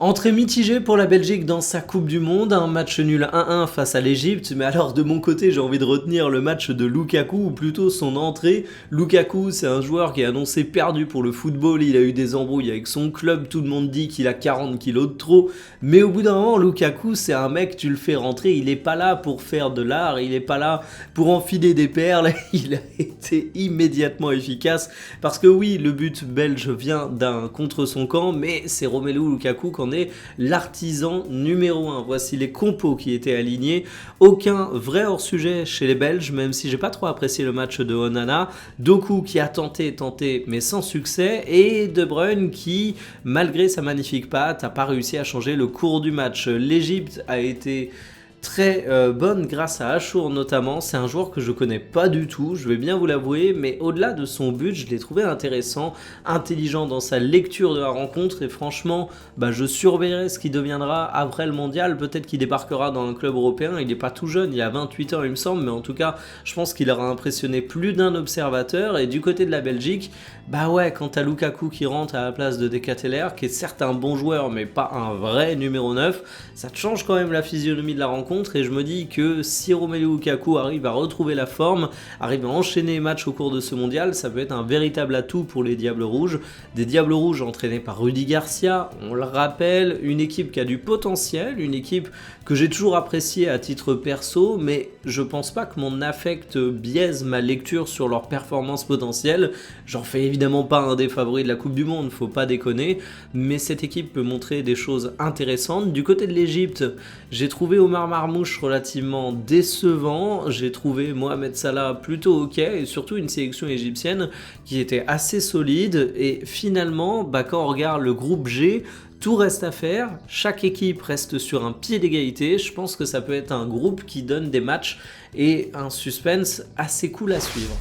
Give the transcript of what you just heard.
Entrée mitigée pour la Belgique dans sa Coupe du Monde, un match nul 1-1 face à l'Égypte, mais alors de mon côté j'ai envie de retenir le match de Lukaku, ou plutôt son entrée. Lukaku, c'est un joueur qui est annoncé perdu pour le football, il a eu des embrouilles avec son club, tout le monde dit qu'il a 40 kilos de trop, mais au bout d'un moment Lukaku c'est un mec, tu le fais rentrer, il est pas là pour faire de l'art, il est pas là pour enfiler des perles, il a été immédiatement efficace, parce que oui, le but belge vient d'un contre son camp, mais c'est Romelu Lukaku qu'on est l'artisan numéro 1. Voici les compos qui étaient alignés. Aucun vrai hors-sujet chez les Belges, même si j'ai pas trop apprécié le match de Onana. Doku qui a tenté, mais sans succès. Et De Bruyne qui, malgré sa magnifique patte, n'a pas réussi à changer le cours du match. L'Égypte a été très bonne grâce à Achour notamment. C'est un joueur que je connais pas du tout, je vais bien vous l'avouer, mais au-delà de son but, je l'ai trouvé intéressant, intelligent dans sa lecture de la rencontre, et franchement, je surveillerai ce qui deviendra après le mondial. Peut-être qu'il débarquera dans un club européen, il n'est pas tout jeune, il a 28 ans il me semble, mais en tout cas, je pense qu'il aura impressionné plus d'un observateur. Et du côté de la Belgique, quand t'as Lukaku qui rentre à la place de Decateler, qui est certes un bon joueur, mais pas un vrai numéro 9, ça te change quand même la physionomie de la rencontre. Et je me dis que si Romelu Lukaku arrive à retrouver la forme, arrive à enchaîner les matchs au cours de ce mondial, ça peut être un véritable atout pour les Diables Rouges. Des Diables Rouges entraînés par Rudy Garcia, on le rappelle, une équipe qui a du potentiel, une équipe que j'ai toujours appréciée à titre perso, mais je pense pas que mon affect biaise ma lecture sur leur performance potentielle. J'en fais évidemment pas un des favoris de la Coupe du Monde, faut pas déconner, mais cette équipe peut montrer des choses intéressantes. Du côté de l'Égypte, j'ai trouvé Omar Marmouche relativement décevant, j'ai trouvé Mohamed Salah plutôt ok, et surtout une sélection égyptienne qui était assez solide. Et finalement, quand on regarde le groupe G, tout reste à faire, chaque équipe reste sur un pied d'égalité. Je pense que ça peut être un groupe qui donne des matchs et un suspense assez cool à suivre.